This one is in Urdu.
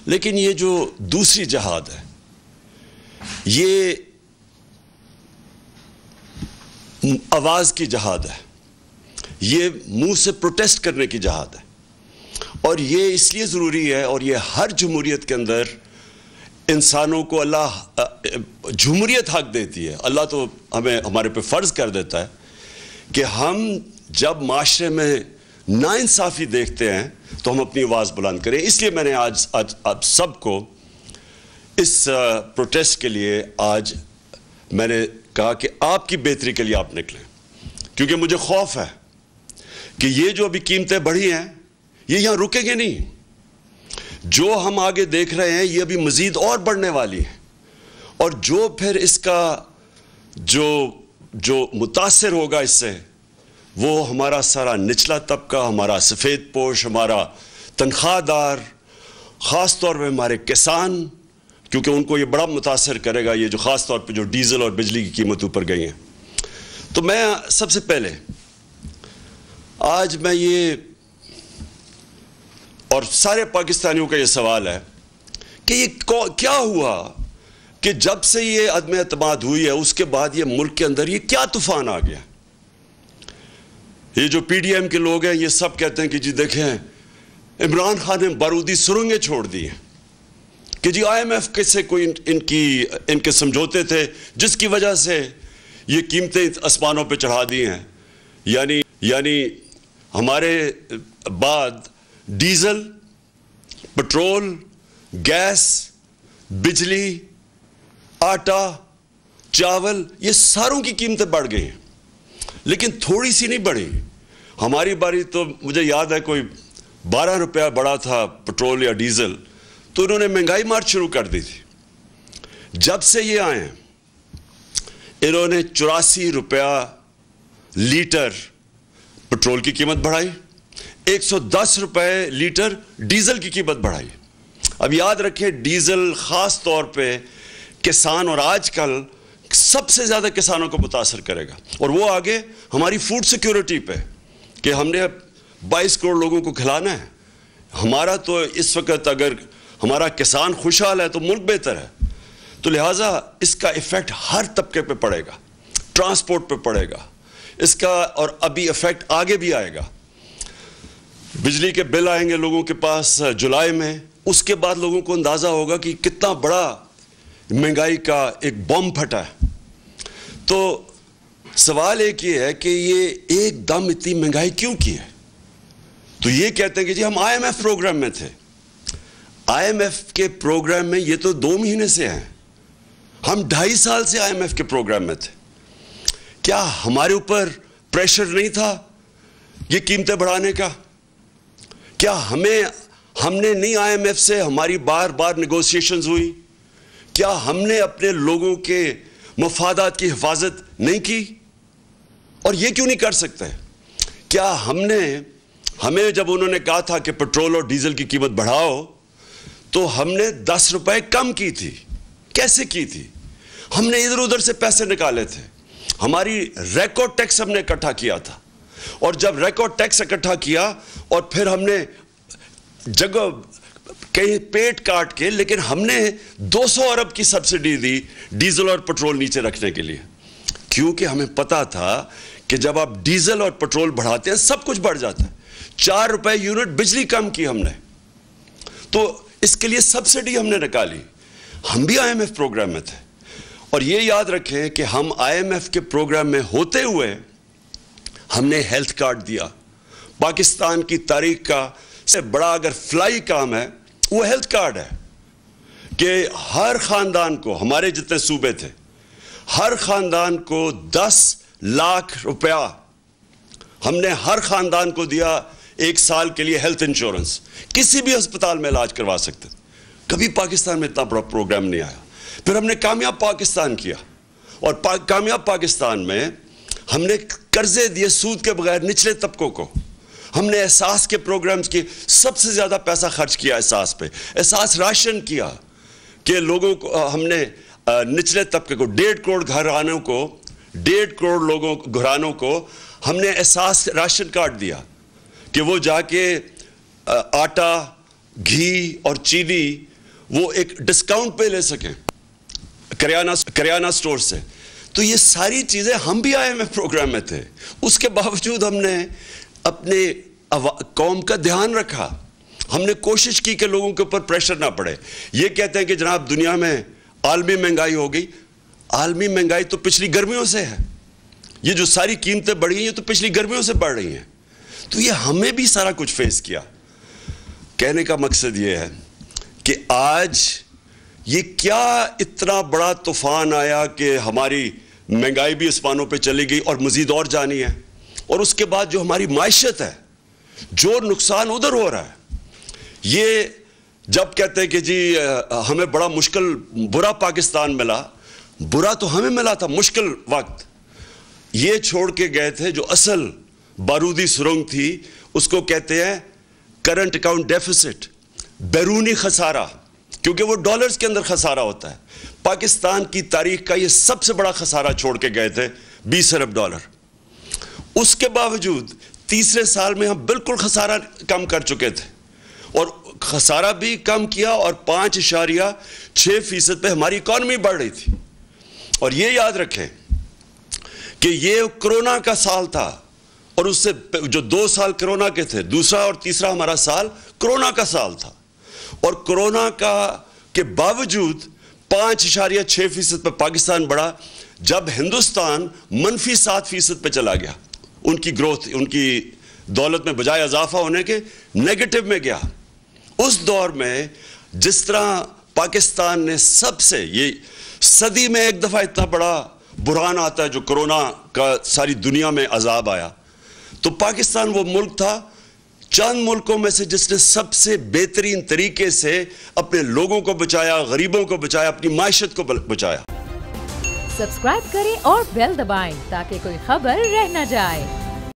لیکن یہ جو دوسری جہاد ہے یہ آواز کی جہاد ہے, یہ منہ سے پروٹیسٹ کرنے کی جہاد ہے, اور یہ اس لیے ضروری ہے, اور یہ ہر جمہوریت کے اندر انسانوں کو اللہ جمہوریت حق دیتی ہے. اللہ تو ہمیں ہمارے پہ فرض کر دیتا ہے کہ ہم جب معاشرے میں ناانصافی دیکھتے ہیں تو ہم اپنی آواز بلند کریں. اس لیے میں نے آج آپ سب کو اس پروٹیسٹ کے لیے آج میں نے کہا کہ آپ کی بہتری کے لیے آپ نکلیں, کیونکہ مجھے خوف ہے کہ یہ جو ابھی قیمتیں بڑھی ہیں یہ یہاں رکیں گے نہیں. جو ہم آگے دیکھ رہے ہیں یہ ابھی مزید اور بڑھنے والی ہیں, اور جو پھر اس کا جو متاثر ہوگا اس سے وہ ہمارا سارا نچلا طبقہ, ہمارا سفید پوش, ہمارا تنخواہ دار, خاص طور پہ ہمارے کسان, کیونکہ ان کو یہ بڑا متاثر کرے گا یہ جو خاص طور پہ جو ڈیزل اور بجلی کی قیمت اوپر گئی ہیں. تو میں سب سے پہلے آج میں یہ, اور سارے پاکستانیوں کا یہ سوال ہے کہ یہ کیا ہوا کہ جب سے یہ عدم اعتماد ہوئی ہے اس کے بعد یہ ملک کے اندر یہ کیا طوفان آ گیا. یہ جو پی ڈی ایم کے لوگ ہیں یہ سب کہتے ہیں کہ جی دیکھیں عمران خان نے بارودی سرنگیں چھوڑ دی ہیں, کہ جی آئی ایم ایف سے کوئی ان کے سمجھوتے تھے جس کی وجہ سے یہ قیمتیں آسمانوں پہ چڑھا دی ہیں. یعنی ہمارے بعد ڈیزل, پٹرول, گیس, بجلی, آٹا, چاول, یہ ساروں کی قیمتیں بڑھ گئی ہیں, لیکن تھوڑی سی نہیں بڑھی. ہماری باری تو مجھے یاد ہے کوئی 12 روپیہ بڑا تھا پٹرول یا ڈیزل, تو انہوں نے مہنگائی مار شروع کر دی تھی. جب سے یہ آئے ہیں انہوں نے 84 روپیہ لیٹر پٹرول کی قیمت بڑھائی, 110 روپے لیٹر ڈیزل کی قیمت بڑھائی. اب یاد رکھیں ڈیزل خاص طور پہ کسان اور آج کل سب سے زیادہ کسانوں کو متاثر کرے گا, اور وہ آگے ہماری فوڈ سیکیورٹی پہ کہ ہم نے 22 کروڑ لوگوں کو کھلانا ہے. ہمارا تو اس وقت اگر ہمارا کسان خوشحال ہے تو ملک بہتر ہے, تو لہٰذا اس کا ایفیکٹ ہر طبقے پہ پڑے گا, ٹرانسپورٹ پہ پڑے گا اس کا, اور ابھی ایفیکٹ آگے بھی آئے گا. بجلی کے بل آئیں گے لوگوں کے پاس جولائی میں, اس کے بعد لوگوں کو اندازہ ہوگا کہ کتنا بڑا مہنگائی کا ایک بم پھٹا ہے. تو سوال ایک یہ ہے کہ یہ ایک دم اتنی مہنگائی کیوں کی ہے؟ تو یہ کہتے ہیں کہ جی ہم آئی ایم ایف پروگرام میں تھے. آئی ایم ایف کے پروگرام میں یہ تو 2 مہینے سے ہیں, ہم 2.5 سال سے آئی ایم ایف کے پروگرام میں تھے. کیا ہمارے اوپر پریشر نہیں تھا یہ قیمتیں بڑھانے کا؟ کیا ہم نے نہیں آئی ایم ایف سے ہماری بار بار نیگوسیشنز ہوئی؟ کیا ہم نے اپنے لوگوں کے مفادات کی حفاظت نہیں کی؟ اور یہ کیوں نہیں کر سکتے؟ کیا ہمیں جب انہوں نے کہا تھا کہ پٹرول اور ڈیزل کی قیمت بڑھاؤ تو ہم نے 10 روپے کم کی تھی. کیسے کی تھی؟ ہم نے ادھر ادھر سے پیسے نکالے تھے, ہماری ریکارڈ ٹیکس ہم نے اکٹھا کیا تھا, اور جب ریکارڈ ٹیکس اکٹھا کیا اور پھر ہم نے جگہ کہیں پیٹ کاٹ کے, لیکن ہم نے 200 ارب کی سبسڈی دی ڈیزل اور پٹرول نیچے رکھنے کے لیے, کیونکہ ہمیں پتا تھا کہ جب آپ ڈیزل اور پٹرول بڑھاتے ہیں سب کچھ بڑھ جاتا ہے. 4 روپے یونٹ بجلی کم کی ہم نے, تو اس کے لیے سبسڈی ہم نے نکالی. ہم بھی آئی ایم ایف پروگرام میں تھے, اور یہ یاد رکھیں کہ ہم آئی ایم ایف کے پروگرام میں ہوتے ہوئے ہم نے ہیلتھ کارڈ دیا. پاکستان کی تاریخ کا سے بڑا اگر فلائی کام ہے وہ ہیلتھ کارڈ ہے, کہ ہر خاندان کو, ہمارے جتنے صوبے تھے, ہر خاندان کو 10 لاکھ روپیہ ہم نے ہر خاندان کو دیا 1 سال کے لیے ہیلتھ انشورنس. کسی بھی ہسپتال میں علاج کروا سکتے. کبھی پاکستان میں اتنا بڑا پروگرام نہیں آیا. پھر ہم نے کامیاب پاکستان کیا, اور کامیاب پاکستان میں ہم نے قرضے دیے سود کے بغیر نچلے طبقوں کو. ہم نے احساس کے پروگرامز کی سب سے زیادہ پیسہ خرچ کیا احساس پہ. احساس راشن کیا کہ لوگوں کو, ہم نے نچلے طبقے کو 1.5 کروڑ گھرانوں کو, 1.5 کروڑ گھرانوں کو ہم نے احساس راشن کارڈ دیا کہ وہ جا کے آٹا, گھی اور چینی وہ ایک ڈسکاؤنٹ پہ لے سکیں کریانہ سٹور سے. تو یہ ساری چیزیں ہم بھی IMF پروگرام میں تھے, اس کے باوجود ہم نے اپنے قوم کا دھیان رکھا. ہم نے کوشش کی کہ لوگوں کے اوپر پریشر نہ پڑے. یہ کہتے ہیں کہ جناب دنیا میں عالمی مہنگائی ہو گئی. عالمی مہنگائی تو پچھلی گرمیوں سے ہے. یہ جو ساری قیمتیں بڑھی ہیں یہ تو پچھلی گرمیوں سے بڑھ رہی ہیں. تو یہ ہمیں بھی سارا کچھ فیس کیا. کہنے کا مقصد یہ ہے کہ آج یہ کیا اتنا بڑا طوفان آیا کہ ہماری مہنگائی بھی اسمانوں پہ چلی گئی اور مزید اور جانی ہے. اور اس کے بعد جو ہماری معیشت ہے, جو نقصان ادھر ہو رہا ہے. یہ جب کہتے ہیں کہ جی ہمیں بڑا مشکل برا پاکستان ملا, برا تو ہمیں ملا تھا مشکل وقت. یہ چھوڑ کے گئے تھے جو اصل بارودی سرنگ تھی, اس کو کہتے ہیں کرنٹ اکاؤنٹ ڈیفیسٹ, بیرونی خسارہ, کیونکہ وہ ڈالرز کے اندر خسارہ ہوتا ہے. پاکستان کی تاریخ کا یہ سب سے بڑا خسارہ چھوڑ کے گئے تھے, $20 ارب. اس کے باوجود تیسرے سال میں ہم بالکل خسارہ کم کر چکے تھے, اور خسارہ بھی کم کیا, اور 5.6% پہ ہماری اکانومی بڑھ رہی تھی. اور یہ یاد رکھیں کہ یہ کرونا کا سال تھا, اور اس سے جو 2 سال کرونا کے تھے, دوسرا اور تیسرا ہمارا سال کرونا کا سال تھا. اور کرونا کے باوجود 5.6% پہ پاکستان بڑھا, جب ہندوستان -7% پہ چلا گیا. ان کی گروتھ, ان کی دولت میں بجائے اضافہ ہونے کے نیگیٹو میں گیا. اس دور میں جس طرح پاکستان نے سب سے, یہ صدی میں ایک دفعہ اتنا بڑا بحران آتا ہے جو کرونا کا ساری دنیا میں عذاب آیا, تو پاکستان وہ ملک تھا چند ملکوں میں سے جس نے سب سے بہترین طریقے سے اپنے لوگوں کو بچایا, غریبوں کو بچایا, اپنی معیشت کو بچایا. سبسکرائب کریں اور بیل دبائیں تاکہ کوئی خبر رہ نہ جائے.